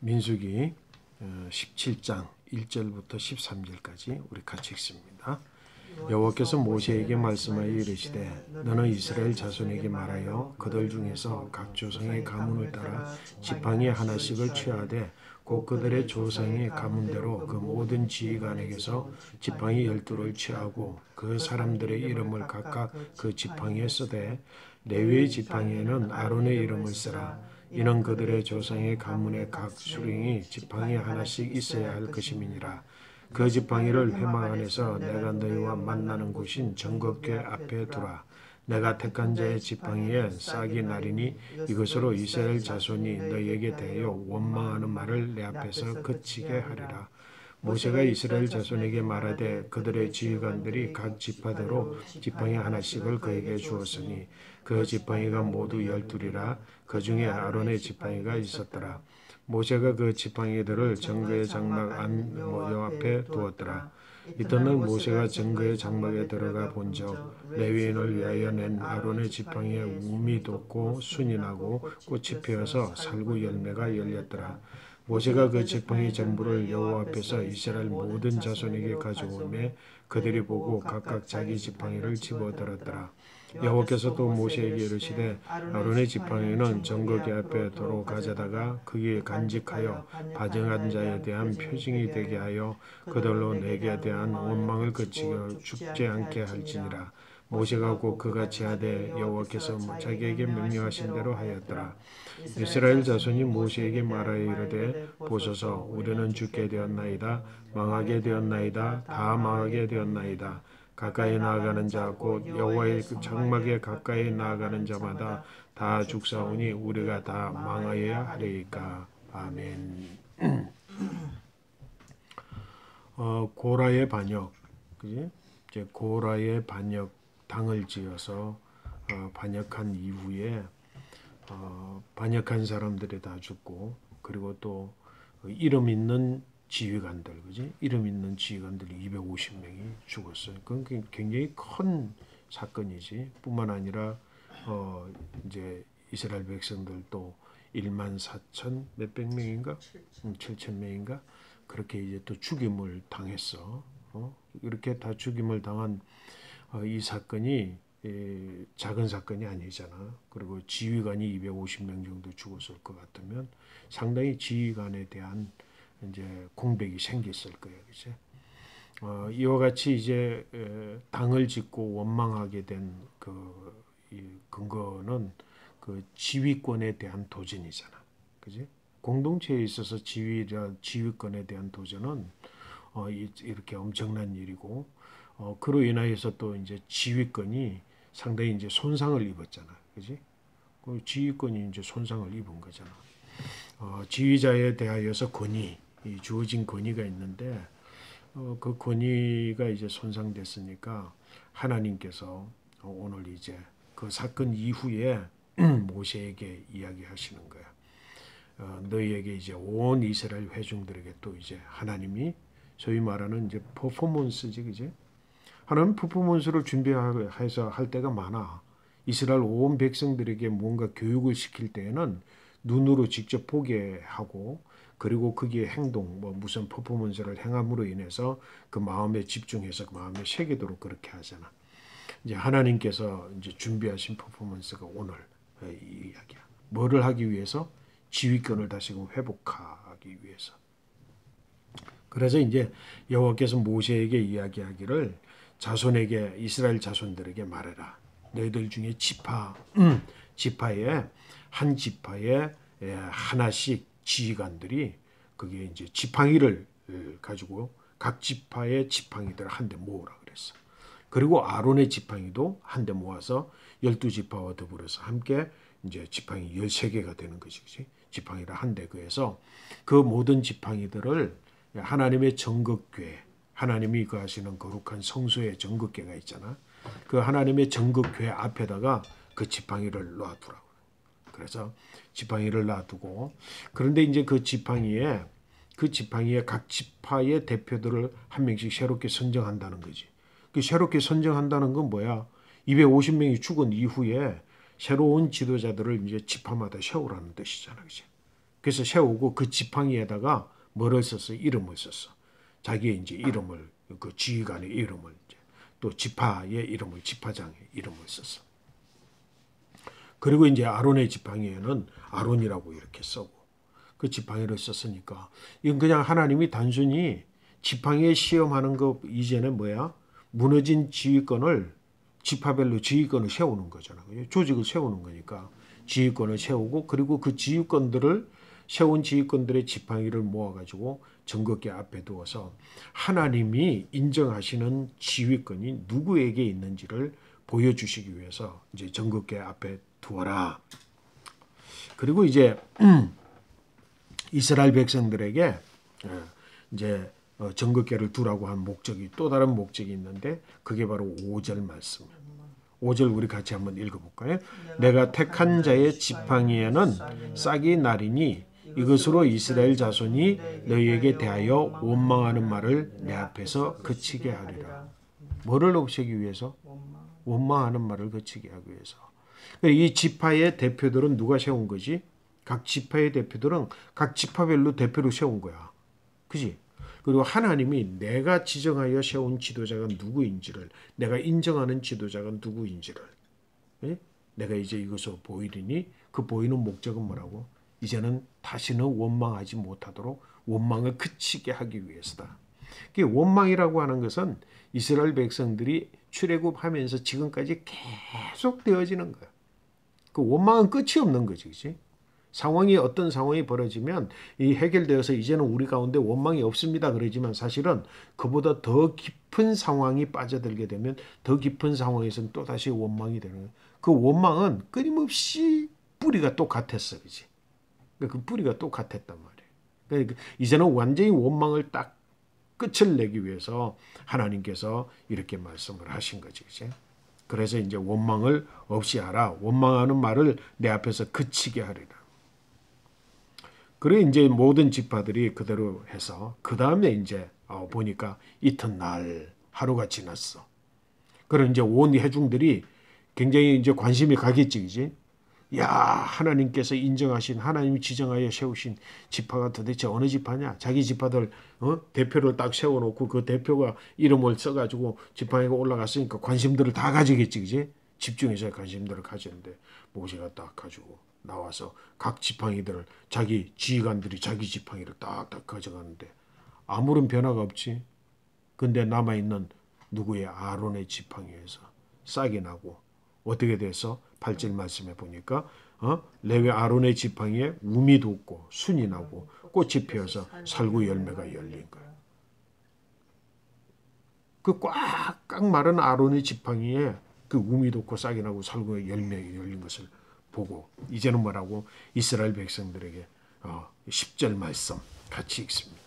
민수기 17장 1절부터 13절까지 우리 같이 읽습니다. 여호와께서 모세에게 말씀하여 이르시되 너는 이스라엘 자손에게 말하여 그들 중에서 각 조상의 가문을 따라 지팡이 하나씩을 취하되 곧 그들의 조상의 가문대로 그 모든 지휘관에게서 지팡이 12를 취하고 그 사람들의 이름을 각각 그 지팡이에 쓰되 레위의 지팡이에는 아론의 이름을 쓰라. 이는 그들의 조상의 가문의 각 수령이 지팡이 하나씩 있어야 할 것임이니라. 그 지팡이를 회막 안에서 내가 너희와 만나는 곳인 정거궤 앞에 두라. 내가 택한 자의 지팡이에 싹이 나리니 이것으로 이스라엘 자손이 너희에게 대하여 원망하는 말을 내 앞에서 그치게 하리라. 모세가 이스라엘 자손에게 말하되 그들의 지휘관들이 각 지파대로 지팡이 하나씩을 그에게 주었으니 그 지팡이가 모두 12이라. 그 중에 아론의 지팡이가 있었더라. 모세가 그 지팡이들을 정거의 장막 안 여 앞에 두었더라. 이튿날 모세가 정거의 장막에 들어가 본즉 레위인을 위하여 낸 아론의 지팡이에 움이 돋고 순이 나고 꽃이 피어서 살구 열매가 열렸더라. 모세가 그 지팡이 전부를 여호와 앞에서 이스라엘 모든 자손에게 가져오매 그들이 보고 각각 자기 지팡이를 집어들었더라. 여호와께서 또 모세에게 이르시되 아론의 지팡이는 정거궤 앞에 도로 가져다가 그에 간직하여 바정한 자에 대한 표징이 되게 하여 그들로 내게 대한 원망을 그치고 죽지 않게 할지니라. 모세가 곧 그같이 하되 여호와께서 자기에게 명령하신 대로 하였더라. 이스라엘 자손이 모세에게 말하여 이르되 보소서 우리는 죽게 되었나이다. 망하게 되었나이다. 다 망하게 되었나이다. 가까이 나아가는 자 곧 여호와의 장막에 가까이 나아가는 자마다 다 죽사오니 우리가 다 망하여야 하리이까. 아멘. 고라의 반역, 그지? 이제 고라의 반역 당을 지어서 반역한 이후에 반역한 사람들이 다 죽고 그리고 또 이름 있는 지휘관들, 그지? 이름 있는 지휘관들이 250명이 죽었어요. 그건 굉장히 큰 사건이지. 뿐만 아니라 이제 이스라엘 백성들도 1만 4천 몇백 명인가, 7천 명인가 그렇게 이제 또 죽임을 당했어. 이렇게 다 죽임을 당한 이 사건이 작은 사건이 아니잖아. 그리고 지휘관이 250명 정도 죽었을 것 같으면 상당히 지휘관에 대한 이제 공백이 생겼을 거예요, 그치? 이와 같이 이제 당을 짓고 원망하게 된 그 근거는 그 지휘권에 대한 도전이잖아, 그지? 공동체에 있어서 지휘권에 대한 도전은 이렇게 엄청난 일이고, 그로 인하여서 또 이제 지휘권이 상당히 이제 손상을 입었잖아, 그지? 그 지휘권이 이제 손상을 입은 거잖아. 지휘자에 대하여서 주어진 권위가 있는데 그 권위가 이제 손상됐으니까 하나님께서 오늘 이제 그 사건 이후에 모세에게 이야기하시는 거야. 너희에게 이제 온 이스라엘 회중들에게 또 이제 하나님이 소위 말하는 이제 퍼포먼스지, 그지? 하나님 퍼포먼스를 준비해서 할 때가 많아. 이스라엘 온 백성들에게 뭔가 교육을 시킬 때에는 눈으로 직접 보게 하고 그리고 그게 행동, 무슨 퍼포먼스를 행함으로 인해서 그 마음에 집중해서 그 마음에 새기도록 그렇게 하잖아. 이제 하나님께서 이제 준비하신 퍼포먼스가 오늘 이 이야기야. 뭐를 하기 위해서? 지휘권을 다시금 회복하기 위해서. 그래서 이제 여호와께서 모세에게 이야기하기를 자손에게 이스라엘 자손들에게 말해라. 너희들 중에 지파에 한 지파에 하나씩 지휘관들이 그게 이제 지팡이를 가지고 각 지파의 지팡이들을 한데 모으라 그랬어. 그리고 아론의 지팡이도 한데 모아서 12지파와 더불어서 함께 이제 지팡이 13개가 되는 것이, 그치? 지팡이를 한데 그래서 그 모든 지팡이들을 하나님의 정거궤, 하나님이 거하시는 거룩한 성소의 정거궤가 있잖아. 그 하나님의 정거궤 앞에다가 그 지팡이를 놔두라고. 그래서 지팡이를 놔두고 그런데 이제 그 지팡이에 각 지파의 대표들을 한 명씩 새롭게 선정한다는 거지. 그 새롭게 선정한다는 건 뭐야? 250명이 죽은 이후에 새로운 지도자들을 이제 지파마다 세우라는 뜻이잖아, 그치? 그래서 세우고 그 지팡이에다가 뭐를 썼어? 이름을 썼어. 자기의 이제 이름을, 그 지휘관의 이름을, 이제 또 지파의 이름을, 지파장의 이름을 썼어. 그리고 이제 아론의 지팡이에는 아론이라고 이렇게 쓰고, 그 지팡이를 썼으니까 이건 그냥 하나님이 단순히 지팡이에 시험하는 거 이제는 뭐야? 무너진 지휘권을 지파별로 지휘권을 세우는 거잖아. 조직을 세우는 거니까 지휘권을 세우고, 그리고 그 지휘권들을 세운 지휘권들의 지팡이를 모아가지고 정극계 앞에 두어서 하나님이 인정하시는 지휘권이 누구에게 있는지를 보여주시기 위해서 이제 정극계 앞에 두어라. 그리고 이제 이스라엘 백성들에게 이제 정극계를 두라고 한 목적이, 또 다른 목적이 있는데 그게 바로 5절 말씀이에요. 5절 우리 같이 한번 읽어볼까요? 내가 택한 자의 지팡이에는 싹이 나리니 이것으로 이스라엘 자손이 너희에게 대하여 원망하는 말을 내 앞에서 그치게 하리라. 뭐를 없애기 위해서? 원망하는 말을 그치게 하기 위해서. 이 지파의 대표들은 누가 세운 거지? 각 지파의 대표들은 각 지파별로 대표로 세운 거야. 그지? 그리고 하나님이 내가 지정하여 세운 지도자가 누구인지를, 내가 인정하는 지도자가 누구인지를, 예? 내가 이제 이것을 보이리니 그 보이는 목적은 뭐라고? 이제는 다시는 원망하지 못하도록 원망을 그치게 하기 위해서다. 원망이라고 하는 것은 이스라엘 백성들이 출애굽하면서 지금까지 계속 되어지는 거야. 그 원망은 끝이 없는 거지, 그렇지? 상황이, 어떤 상황이 벌어지면 이 해결되어서 이제는 우리 가운데 원망이 없습니다 그러지만 사실은 그보다 더 깊은 상황이 빠져들게 되면 더 깊은 상황에서는 또 다시 원망이 되는 거예요. 그 원망은 끊임없이 뿌리가 똑같았어, 그렇지? 그 뿌리가 똑같았단 말이에요. 그러니까 이제는 완전히 원망을 딱 끝을 내기 위해서 하나님께서 이렇게 말씀을 하신 거지, 그렇지? 그래서 이제 원망을 없이 하라. 원망하는 말을 내 앞에서 그치게 하리라. 그래 이제 모든 지파들이 그대로 해서 그 다음에 이제 보니까 이튿날 하루가 지났어. 그래 이제 온 회중들이 굉장히 이제 관심이 가겠지, 그지? 야, 하나님께서 인정하신, 하나님이 지정하여 세우신 지파가 도대체 어느 지파냐? 자기 지파들 대표를 딱 세워놓고 그 대표가 이름을 써가지고 지팡이가 올라갔으니까 관심들을 다 가지겠지, 그지? 집중해서 관심들을 가지는데 모세가 딱 가지고 나와서 각 지팡이들을, 자기 지휘관들이 자기 지팡이를 딱딱 가져가는데 아무런 변화가 없지. 근데 남아있는 누구의? 아론의 지팡이에서 싹이 나고 어떻게 돼서 8절 말씀해 보니까 레위 아론의 지팡이에 우미 돋고 순이 나고 꽃이 피어서 살구 열매가 열린 거야. 그 꽉꽉 마른 아론의 지팡이에 그 우미 돋고 싹이 나고 살구의 열매가 열린 것을 보고 이제는 뭐라고? 이스라엘 백성들에게 10절 말씀 같이 읽습니다.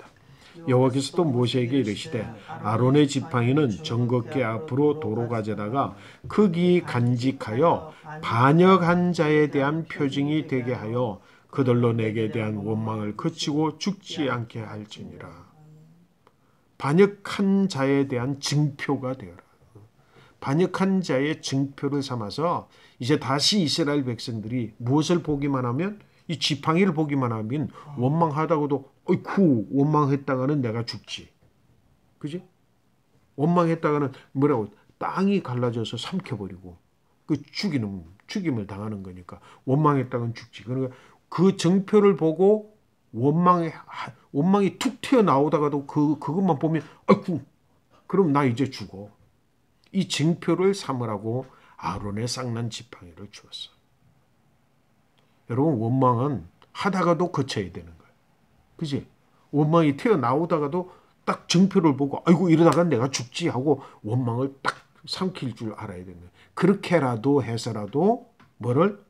여호와께서 또 모세에게 이르시되 아론의 지팡이는 정극계 앞으로 도로 가져다가 크기 간직하여 반역한 자에 대한 표징이 되게 하여 그들로 내게 대한 원망을 그치고 죽지 않게 할지니라. 반역한 자에 대한 증표가 되어라. 반역한 자의 증표를 삼아서 이제 다시 이스라엘 백성들이 무엇을 보기만 하면, 이 지팡이를 보기만 하면 원망하다가도 어이쿠, 원망했다가는 내가 죽지. 그지? 원망했다가는 뭐라고? 땅이 갈라져서 삼켜버리고 그 죽임을 당하는 거니까 원망했다가는 죽지. 그러니까 그 증표를 보고 원망이 툭 튀어나오다가도 그것만 보면 아이쿠, 그럼 나 이제 죽어. 이 증표를 삼으라고 아론의 쌍난 지팡이를 주었어. 여러분, 원망은 하다가도 거쳐야 되는 거예요. 그지? 원망이 튀어나오다가도 딱 증표를 보고 아이고 이러다가 내가 죽지 하고 원망을 딱 삼킬 줄 알아야 되는 거예요. 그렇게라도 해서라도 뭐를?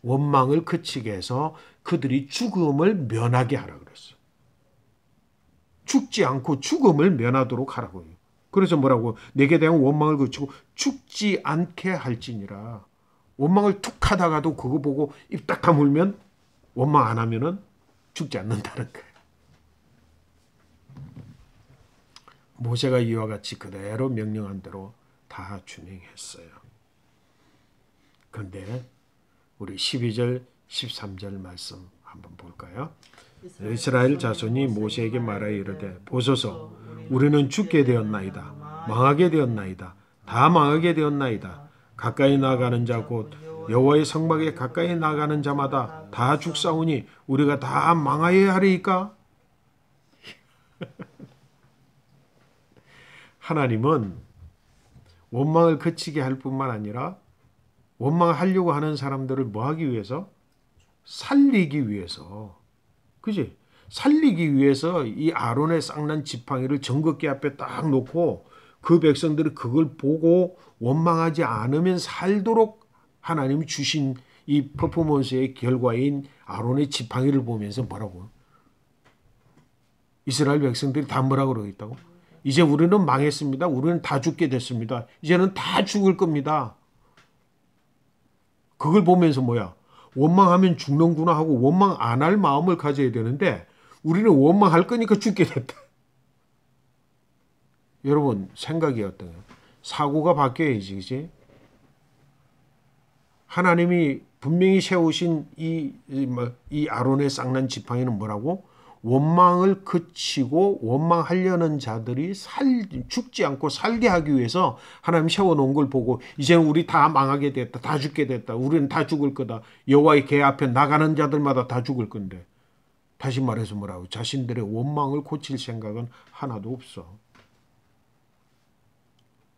원망을 그치게 해서 그들이 죽음을 면하게 하라 그랬어. 죽지 않고 죽음을 면하도록 하라고요. 그래서 뭐라고? 내게 대한 원망을 그치고 죽지 않게 할지니라. 원망을 툭 하다가도 그거 보고 입 딱 다물면 원망 안 하면은 죽지 않는다는 거예요. 모세가 이와 같이 그대로 명령한 대로 다 준행했어요. 그런데 우리 12절, 13절 말씀 한번 볼까요? 이스라엘 자손이 모세에게 말하여 이르되 보소서 우리는 죽게 되었나이다. 망하게 되었나이다. 다 망하게 되었나이다. 가까이 나가는 자 곧 여호와의 성막에 가까이 나가는 자마다 다 죽사오니 우리가 다 망하여야 하리이까? 하나님은 원망을 그치게 할 뿐만 아니라 원망하려고 하는 사람들을 뭐 하기 위해서? 살리기 위해서. 그지? 살리기 위해서 이 아론의 쌍난 지팡이를 정극계 앞에 딱 놓고 그 백성들이 그걸 보고 원망하지 않으면 살도록 하나님이 주신 이 퍼포먼스의 결과인 아론의 지팡이를 보면서 뭐라고? 이스라엘 백성들이 다 뭐라고 그러고 있다고? 이제 우리는 망했습니다. 우리는 다 죽게 됐습니다. 이제는 다 죽을 겁니다. 그걸 보면서 뭐야? 원망하면 죽는구나 하고 원망 안 할 마음을 가져야 되는데 우리는 원망할 거니까 죽게 됐다. 여러분 생각이 어떤가요? 사고가 바뀌어야지, 그치? 하나님이 분명히 세우신 이 아론의 쌍난 지팡이는 뭐라고? 원망을 그치고 원망하려는 자들이 죽지 않고 살게 하기 위해서 하나님 세워놓은 걸 보고 이제 우리 다 망하게 됐다. 다 죽게 됐다. 우리는 다 죽을 거다. 여호와의 궤 앞에 나가는 자들마다 다 죽을 건데 다시 말해서 뭐라고? 자신들의 원망을 고칠 생각은 하나도 없어.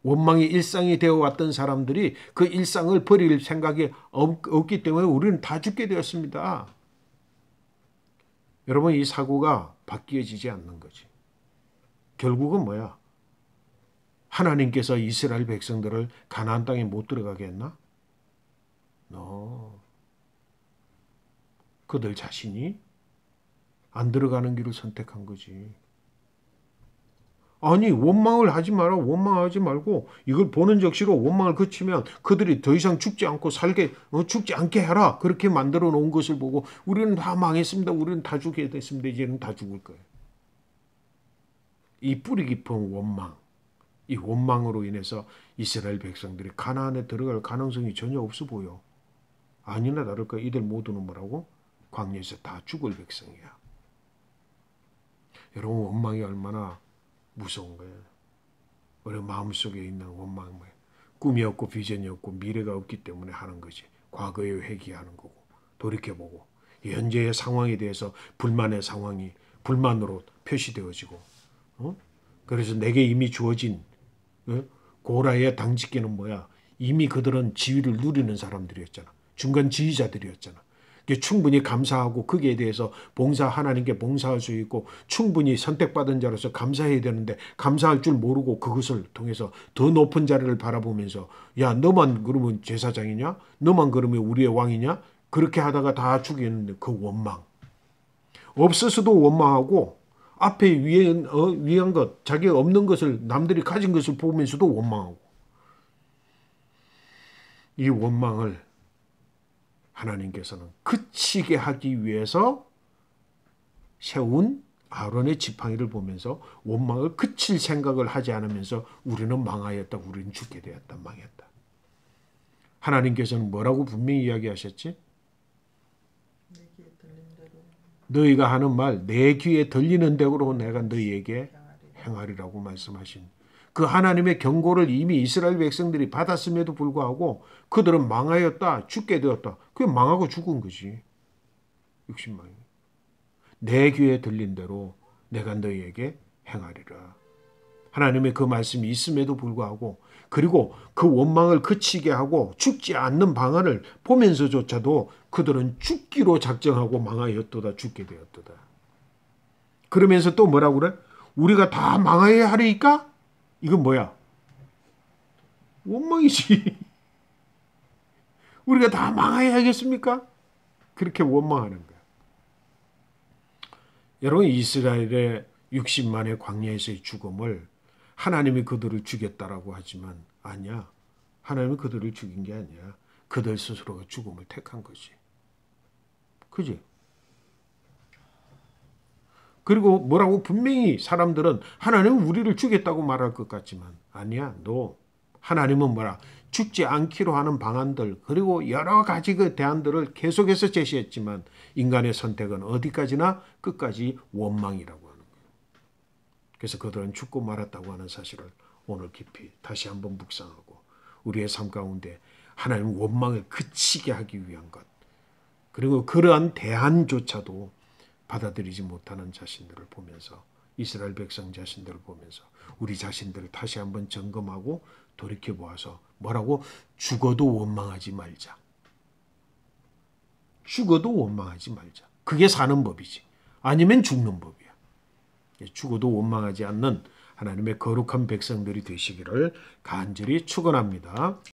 원망이 일상이 되어왔던 사람들이 그 일상을 버릴 생각이 없기 때문에 우리는 다 죽게 되었습니다. 여러분 이 사고가 바뀌어지지 않는 거지. 결국은 뭐야? 하나님께서 이스라엘 백성들을 가나안 땅에 못 들어가게 했나? 그들 자신이 안 들어가는 길을 선택한 거지. 아니 원망을 하지 마라. 원망하지 말고 이걸 보는 적시로 원망을 그치면 그들이 더 이상 죽지 않고 죽지 않게 해라. 그렇게 만들어 놓은 것을 보고 우리는 다 망했습니다. 우리는 다 죽게 됐습니다. 이제는 다 죽을 거예요. 이 뿌리 깊은 원망, 이 원망으로 인해서 이스라엘 백성들이 가나안에 들어갈 가능성이 전혀 없어 보여. 아니나 다를까 이들 모두는 뭐라고? 광야에서 다 죽을 백성이야. 여러분 원망이 얼마나 무서운 거예요. 우리 마음속에 있는 원망은 뭐예요? 꿈이 없고 비전이 없고 미래가 없기 때문에 하는 거지. 과거에 회귀하는 거고 돌이켜보고 현재의 상황에 대해서 불만의 상황이 불만으로 표시되어지고 그래서 내게 이미 주어진 고라의 당직계는 뭐야? 이미 그들은 지위를 누리는 사람들이었잖아. 중간 지휘자들이었잖아. 충분히 감사하고 거기에 대해서 하나님께 봉사할 수 있고 충분히 선택받은 자로서 감사해야 되는데 감사할 줄 모르고 그것을 통해서 더 높은 자리를 바라보면서 야 너만 그러면 제사장이냐? 너만 그러면 우리의 왕이냐? 그렇게 하다가 다 죽이는데 그 원망. 없어서도 원망하고 앞에 위한 것, 자기가 없는 것을 남들이 가진 것을 보면서도 원망하고 이 원망을 하나님께서는 그치게 하기 위해서 세운 아론의 지팡이를 보면서 원망을 그칠 생각을 하지 않으면서 우리는 망하였다. 우리는 죽게 되었다. 망했다. 하나님께서는 뭐라고 분명히 이야기하셨지? 너희가 하는 말 내 귀에 들리는 대로 내가 너희에게 행하리라고 말씀하신 그 하나님의 경고를 이미 이스라엘 백성들이 받았음에도 불구하고 그들은 망하였다. 죽게 되었다. 그게 망하고 죽은 거지. 60만이. 내 귀에 들린 대로 내가 너희에게 행하리라. 하나님의 그 말씀이 있음에도 불구하고 그리고 그 원망을 그치게 하고 죽지 않는 방안을 보면서조차도 그들은 죽기로 작정하고 망하였도다. 죽게 되었도다. 그러면서 또 뭐라고 그래? 우리가 다 망하여야 하리까? 이건 뭐야? 원망이지. 우리가 다 망해야 하겠습니까? 그렇게 원망하는 거야. 여러분 이스라엘의 60만의 광야에서의 죽음을 하나님이 그들을 죽였다라고 하지만 아니야. 하나님이 그들을 죽인 게 아니야. 그들 스스로가 죽음을 택한 거지. 그지? 그리고 뭐라고 분명히 사람들은 하나님은 우리를 죽였다고 말할 것 같지만 아니야. 하나님은 뭐라? 죽지 않기로 하는 방안들 그리고 여러 가지 그 대안들을 계속해서 제시했지만 인간의 선택은 어디까지나 끝까지 원망이라고 하는 거예요. 그래서 그들은 죽고 말았다고 하는 사실을 오늘 깊이 다시 한번 묵상하고 우리의 삶 가운데 하나님 원망을 그치게 하기 위한 것 그리고 그러한 대안조차도 받아들이지 못하는 자신들을 보면서 이스라엘 백성 자신들을 보면서 우리 자신들을 다시 한번 점검하고 돌이켜보아서 뭐라고? 죽어도 원망하지 말자. 죽어도 원망하지 말자. 그게 사는 법이지. 아니면 죽는 법이야. 죽어도 원망하지 않는 하나님의 거룩한 백성들이 되시기를 간절히 축원합니다.